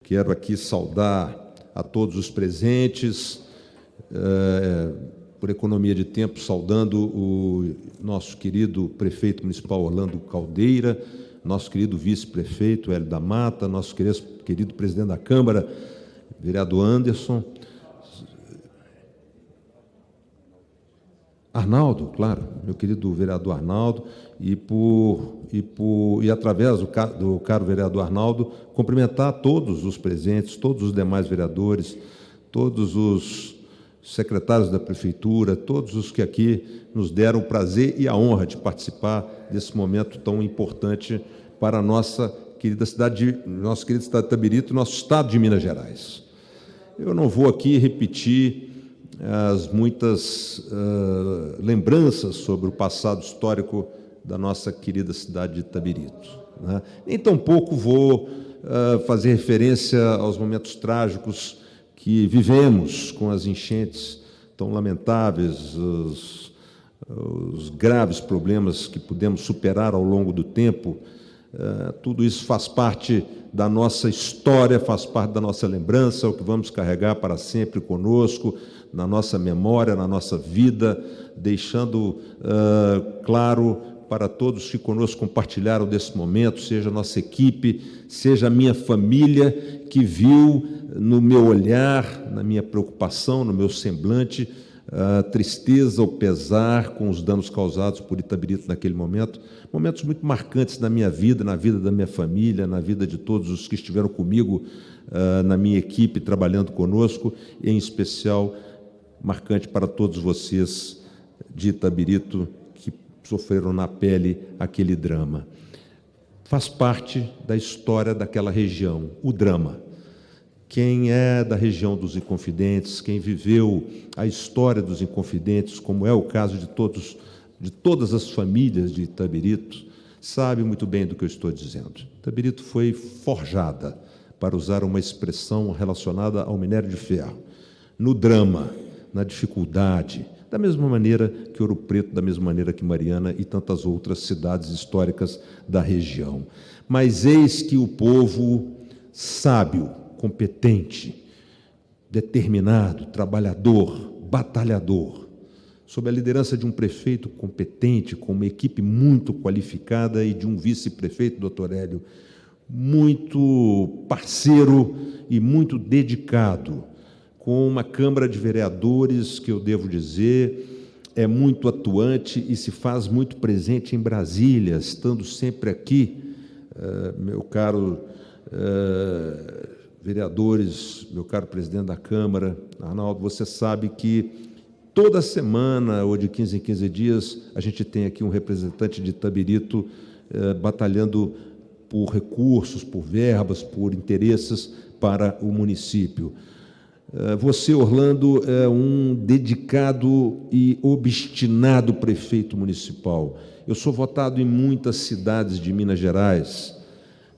Quero aqui saudar a todos os presentes, por economia de tempo, saudando o nosso querido prefeito municipal Orlando Caldeira, nosso querido vice-prefeito Hélio da Mata, nosso querido presidente da Câmara, vereador Anderson, Arnaldo, claro, meu querido vereador Arnaldo, e através do caro vereador Arnaldo, cumprimentar todos os presentes, todos os demais vereadores, todos os secretários da Prefeitura, todos os que aqui nos deram o prazer e a honra de participar desse momento tão importante para a nossa querida cidade de Itabirito, nosso estado de Minas Gerais. Eu não vou aqui repetir as muitas lembranças sobre o passado histórico da nossa querida cidade de Itabirito, né? Nem tampouco vou fazer referência aos momentos trágicos que vivemos com as enchentes tão lamentáveis, os graves problemas que pudemos superar ao longo do tempo. Tudo isso faz parte da nossa história, faz parte da nossa lembrança, o que vamos carregar para sempre conosco, na nossa memória, na nossa vida, deixando claro para todos que conosco compartilharam desse momento, seja a nossa equipe, seja a minha família, que viu no meu olhar, na minha preocupação, no meu semblante, a tristeza, o pesar com os danos causados por Itabirito naquele momento, momentos muito marcantes na minha vida, na vida da minha família, na vida de todos os que estiveram comigo, na minha equipe, trabalhando conosco, e em especial marcante para todos vocês de Itabirito que sofreram na pele aquele drama. Faz parte da história daquela região, o drama. Quem é da região dos Inconfidentes, quem viveu a história dos Inconfidentes, como é o caso de todas as famílias de Itabirito, sabe muito bem do que eu estou dizendo. Itabirito foi forjada, para usar uma expressão relacionada ao minério de ferro, no drama, na dificuldade, da mesma maneira que Ouro Preto, da mesma maneira que Mariana e tantas outras cidades históricas da região. Mas eis que o povo sábio, competente, determinado, trabalhador, batalhador, sob a liderança de um prefeito competente, com uma equipe muito qualificada e de um vice-prefeito, doutor Hélio, muito parceiro e muito dedicado, com uma Câmara de Vereadores que, eu devo dizer, é muito atuante e se faz muito presente em Brasília, estando sempre aqui, meu caro vereadores, meu caro presidente da Câmara, Arnaldo, você sabe que toda semana, ou de 15 em 15 dias, a gente tem aqui um representante de Itabirito batalhando por recursos, por verbas, por interesses para o município. Você, Orlando, é um dedicado e obstinado prefeito municipal. Eu sou votado em muitas cidades de Minas Gerais.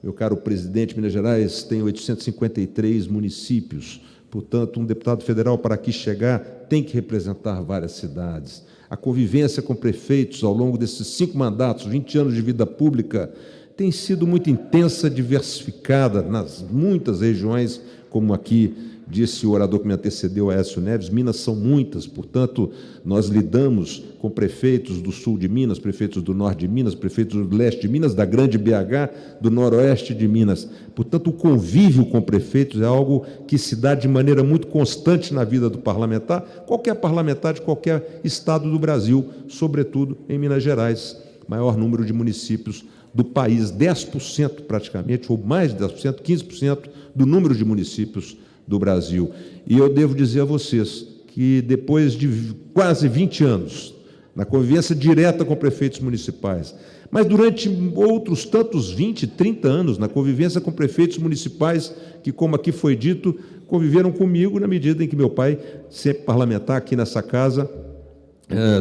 Meu caro presidente, Minas Gerais tem 853 municípios. Portanto, um deputado federal, para aqui chegar, tem que representar várias cidades. A convivência com prefeitos ao longo desses 5 mandatos, 20 anos de vida pública, tem sido muito intensa, diversificada nas muitas regiões, como aqui disse o orador que me antecedeu, Aécio Neves. Minas são muitas, portanto, nós lidamos com prefeitos do sul de Minas, prefeitos do norte de Minas, prefeitos do leste de Minas, da grande BH, do noroeste de Minas. Portanto, o convívio com prefeitos é algo que se dá de maneira muito constante na vida do parlamentar, qualquer parlamentar de qualquer estado do Brasil, sobretudo em Minas Gerais, maior número de municípios do país, 10% praticamente, ou mais de 10%, 15% do número de municípios do Brasil. E eu devo dizer a vocês que depois de quase 20 anos, na convivência direta com prefeitos municipais, mas durante outros tantos 20, 30 anos, na convivência com prefeitos municipais que, como aqui foi dito, conviveram comigo na medida em que meu pai, sempre parlamentar aqui nessa casa,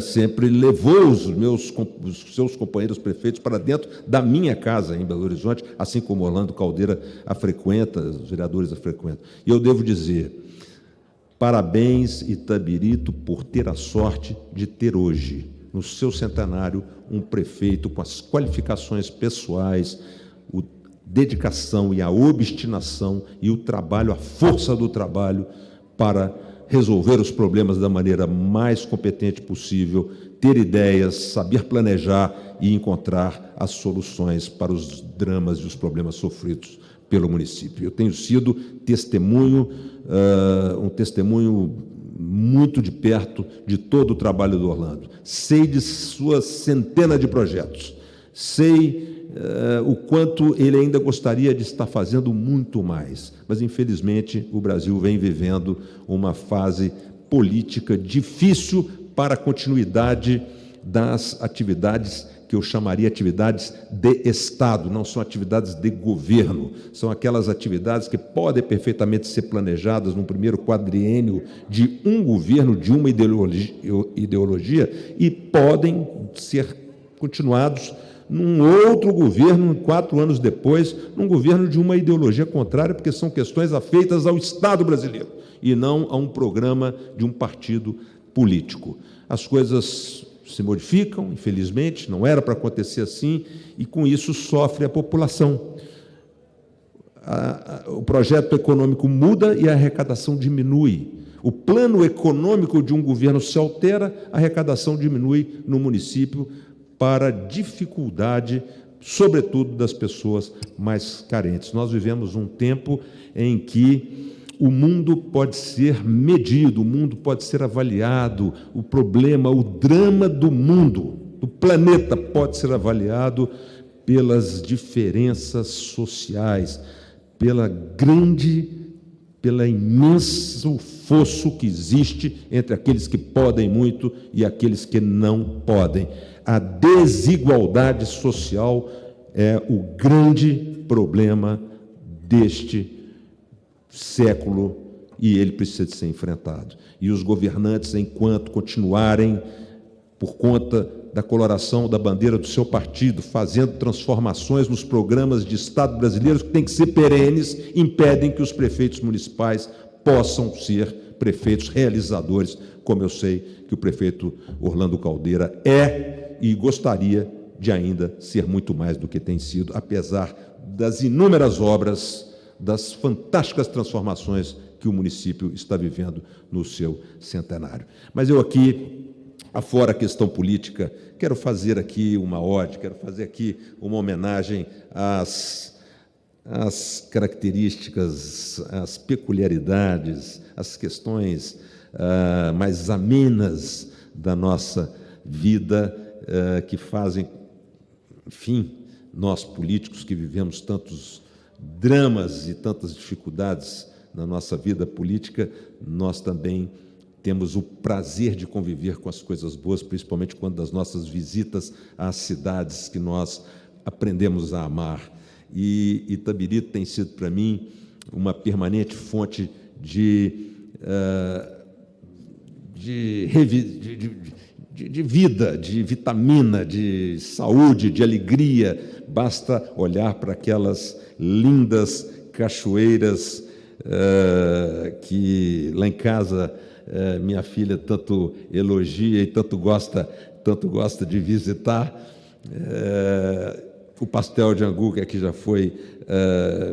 sempre levou os seus companheiros prefeitos para dentro da minha casa em Belo Horizonte, assim como Orlando Caldeira a frequenta, os vereadores a frequentam. E eu devo dizer, parabéns, Itabirito, por ter a sorte de ter hoje, no seu centenário, um prefeito com as qualificações pessoais, o dedicação e a obstinação e o trabalho, a força do trabalho para resolver os problemas da maneira mais competente possível, ter ideias, saber planejar e encontrar as soluções para os dramas e os problemas sofridos pelo município. Eu tenho sido testemunho, um testemunho muito de perto de todo o trabalho do Orlando. Sei de suas centenas de projetos, sei o quanto ele ainda gostaria de estar fazendo muito mais, mas, infelizmente, o Brasil vem vivendo uma fase política difícil para a continuidade das atividades que eu chamaria atividades de Estado, não são atividades de governo, são aquelas atividades que podem perfeitamente ser planejadas no primeiro quadriênio de um governo, de uma ideologia, e podem ser continuados num outro governo, 4 anos depois, num governo de uma ideologia contrária, porque são questões afeitas ao Estado brasileiro e não a um programa de um partido político. As coisas se modificam, infelizmente, não era para acontecer assim, e com isso sofre a população. O projeto econômico muda e a arrecadação diminui. O plano econômico de um governo se altera, a arrecadação diminui no município para a dificuldade, sobretudo, das pessoas mais carentes. Nós vivemos um tempo em que o mundo pode ser medido, o mundo pode ser avaliado, o problema, o drama do mundo, do planeta, pode ser avaliado pelas diferenças sociais, pelo imenso fosso que existe entre aqueles que podem muito e aqueles que não podem. A desigualdade social é o grande problema deste século e ele precisa de ser enfrentado. E os governantes, enquanto continuarem, por conta da coloração da bandeira do seu partido, fazendo transformações nos programas de Estado brasileiros, que têm que ser perenes, impedem que os prefeitos municipais possam ser prefeitos realizadores, como eu sei que o prefeito Orlando Caldeira é e gostaria de ainda ser muito mais do que tem sido, apesar das inúmeras obras, das fantásticas transformações que o município está vivendo no seu centenário. Mas eu aqui, afora a questão política, quero fazer aqui uma ode, quero fazer aqui uma homenagem às características, às peculiaridades, às questões mais amenas da nossa vida, que fazem, enfim, nós políticos que vivemos tantos dramas e tantas dificuldades na nossa vida política, nós também temos o prazer de conviver com as coisas boas, principalmente quando das nossas visitas às cidades que nós aprendemos a amar. E Itabirito tem sido para mim uma permanente fonte de vida, de vitamina, de saúde, de alegria. Basta olhar para aquelas lindas cachoeiras que lá em casa minha filha tanto elogia e tanto gosta de visitar. O pastel de angu, que aqui já foi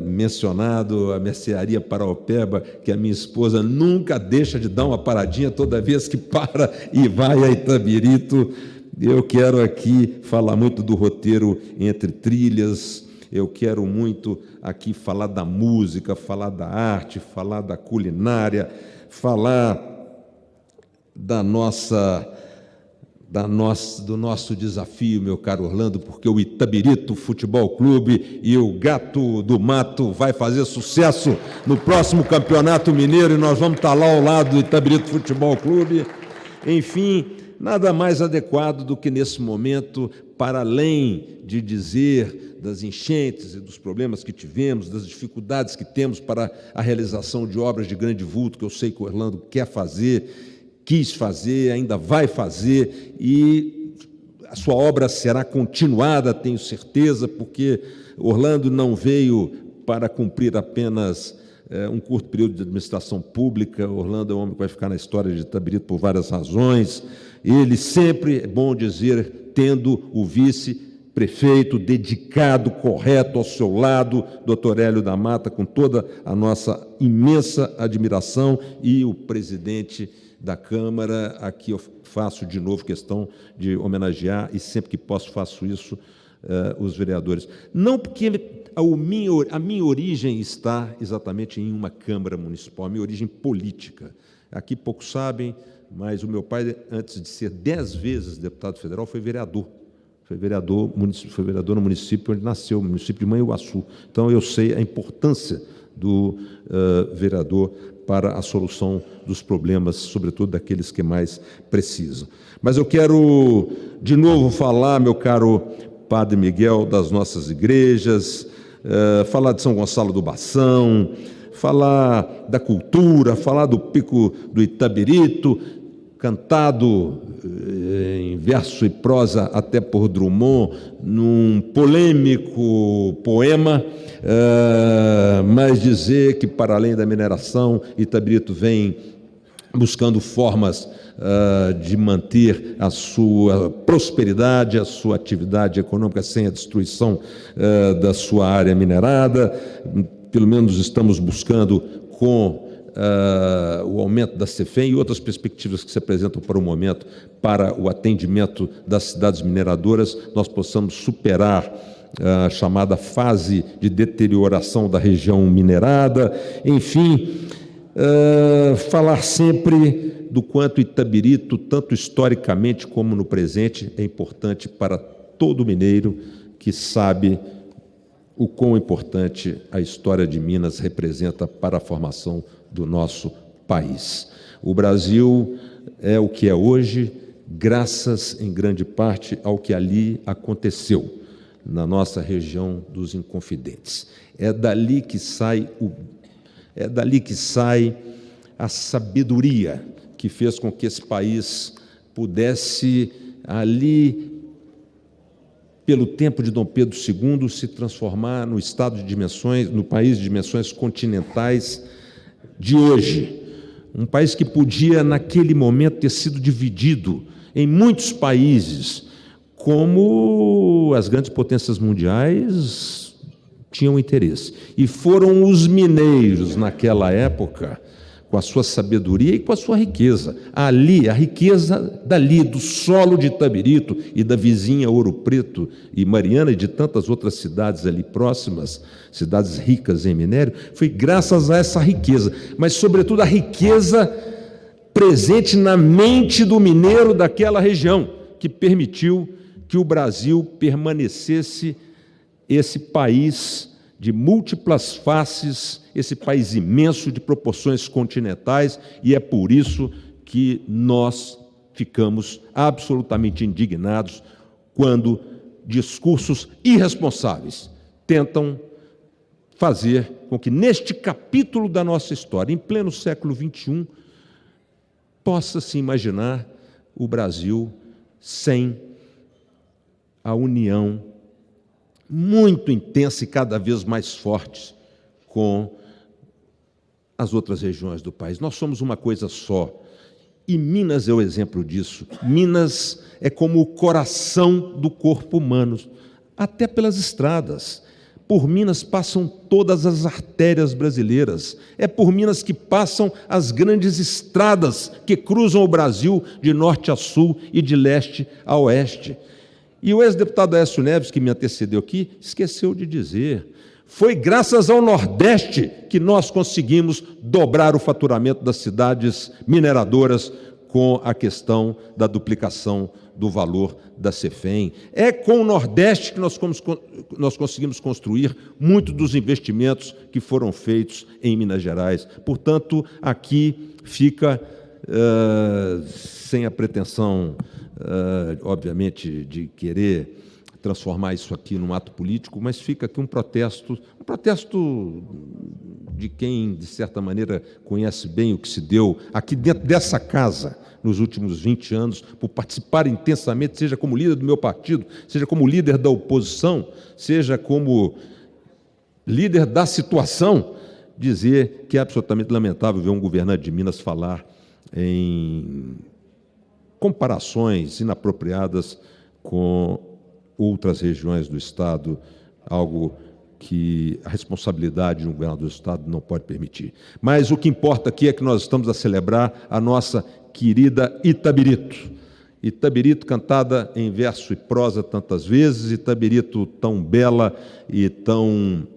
mencionado, a mercearia Paraopeba, que a minha esposa nunca deixa de dar uma paradinha toda vez que para e vai a Itabirito. Eu quero aqui falar muito do roteiro Entre Trilhas, eu quero muito aqui falar da música, falar da arte, falar da culinária, falar do nosso desafio, meu caro Orlando, porque o Itabirito Futebol Clube e o Gato do Mato vai fazer sucesso no próximo Campeonato Mineiro e nós vamos estar lá ao lado do Itabirito Futebol Clube. Enfim, nada mais adequado do que nesse momento, para além de dizer das enchentes e dos problemas que tivemos, das dificuldades que temos para a realização de obras de grande vulto, que eu sei que o Orlando quer fazer, quis fazer, ainda vai fazer, e a sua obra será continuada, tenho certeza, porque Orlando não veio para cumprir apenas um curto período de administração pública. Orlando é um homem que vai ficar na história de Itabirito por várias razões. Ele sempre, é bom dizer, tendo o vice prefeito dedicado, correto, ao seu lado, doutor Hélio da Mata, com toda a nossa imensa admiração, e o presidente da Câmara, a que eu faço de novo questão de homenagear, e sempre que posso faço isso, os vereadores. Não porque a minha origem está exatamente em uma Câmara Municipal, a minha origem política. Aqui poucos sabem, mas o meu pai, antes de ser 10 vezes deputado federal, foi vereador. Foi vereador no município onde nasceu, no município de Manhuaçu. Então, eu sei a importância do vereador para a solução dos problemas, sobretudo daqueles que mais precisam. Mas eu quero, de novo, falar, meu caro Padre Miguel, das nossas igrejas, falar de São Gonçalo do Bação, falar da cultura, falar do Pico do Itabirito, cantado em verso e prosa até por Drummond, num polêmico poema, mas dizer que, para além da mineração, Itabirito vem buscando formas de manter a sua prosperidade, a sua atividade econômica sem a destruição da sua área minerada. Pelo menos estamos buscando, com o aumento da Cefem e outras perspectivas que se apresentam para o momento, para o atendimento das cidades mineradoras, nós possamos superar a chamada fase de deterioração da região minerada, enfim, falar sempre do quanto Itabirito, tanto historicamente como no presente, é importante para todo mineiro que sabe o quão importante a história de Minas representa para a formação do nosso país. O Brasil é o que é hoje, graças, em grande parte, ao que ali aconteceu, na nossa região dos Inconfidentes. É dali que sai a sabedoria que fez com que esse país pudesse, ali, pelo tempo de Dom Pedro II, se transformar no estado de dimensões, no país de dimensões continentais de hoje. Um país que podia, naquele momento, ter sido dividido em muitos países, como as grandes potências mundiais tinham interesse. E foram os mineiros, naquela época, com a sua sabedoria e com a sua riqueza. Ali, a riqueza dali, do solo de Itabirito e da vizinha Ouro Preto e Mariana e de tantas outras cidades ali próximas, cidades ricas em minério, foi graças a essa riqueza, mas, sobretudo, a riqueza presente na mente do mineiro daquela região, que permitiu que o Brasil permanecesse esse país de múltiplas faces, esse país imenso de proporções continentais, e é por isso que nós ficamos absolutamente indignados quando discursos irresponsáveis tentam fazer com que, neste capítulo da nossa história, em pleno século XXI, possa-se imaginar o Brasil sem a união muito intensa e cada vez mais forte com as outras regiões do país. Nós somos uma coisa só, e Minas é o exemplo disso. Minas é como o coração do corpo humano, até pelas estradas. Por Minas passam todas as artérias brasileiras. É por Minas que passam as grandes estradas que cruzam o Brasil de norte a sul e de leste a oeste. E o ex-deputado Aécio Neves, que me antecedeu aqui, esqueceu de dizer: foi graças ao Nordeste que nós conseguimos dobrar o faturamento das cidades mineradoras com a questão da duplicação do valor da Cefem. É com o Nordeste que nós conseguimos construir muitos dos investimentos que foram feitos em Minas Gerais. Portanto, aqui fica, sem a pretensão, obviamente, de querer transformar isso aqui num ato político, mas fica aqui um protesto de quem, de certa maneira, conhece bem o que se deu aqui dentro dessa casa nos últimos 20 anos, por participar intensamente, seja como líder do meu partido, seja como líder da oposição, seja como líder da situação, dizer que é absolutamente lamentável ver um governante de Minas falar em comparações inapropriadas com outras regiões do Estado, algo que a responsabilidade de um governador do Estado não pode permitir. Mas o que importa aqui é que nós estamos a celebrar a nossa querida Itabirito. Itabirito cantada em verso e prosa tantas vezes, Itabirito tão bela e tão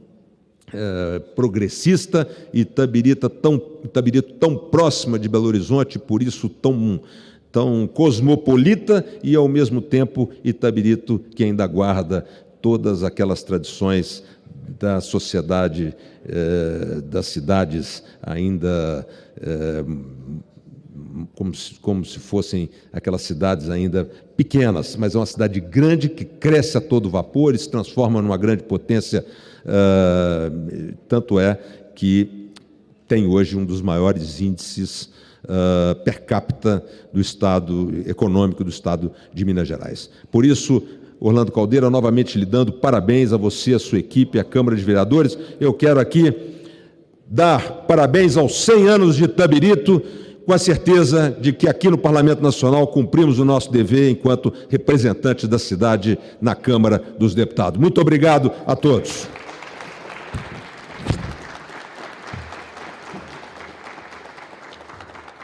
progressista, Itabirito tão próxima de Belo Horizonte, por isso tão cosmopolita, e ao mesmo tempo Itabirito que ainda guarda todas aquelas tradições da sociedade, das cidades ainda como se fossem aquelas cidades ainda pequenas, mas é uma cidade grande que cresce a todo vapor e se transforma numa grande potência, tanto é que tem hoje um dos maiores índices per capita do Estado, econômico do Estado de Minas Gerais. Por isso, Orlando Caldeira, novamente lhe dando parabéns a você, a sua equipe, à Câmara de Vereadores. Eu quero aqui dar parabéns aos 100 anos de Itabirito, com a certeza de que aqui no Parlamento Nacional cumprimos o nosso dever enquanto representantes da cidade na Câmara dos Deputados. Muito obrigado a todos.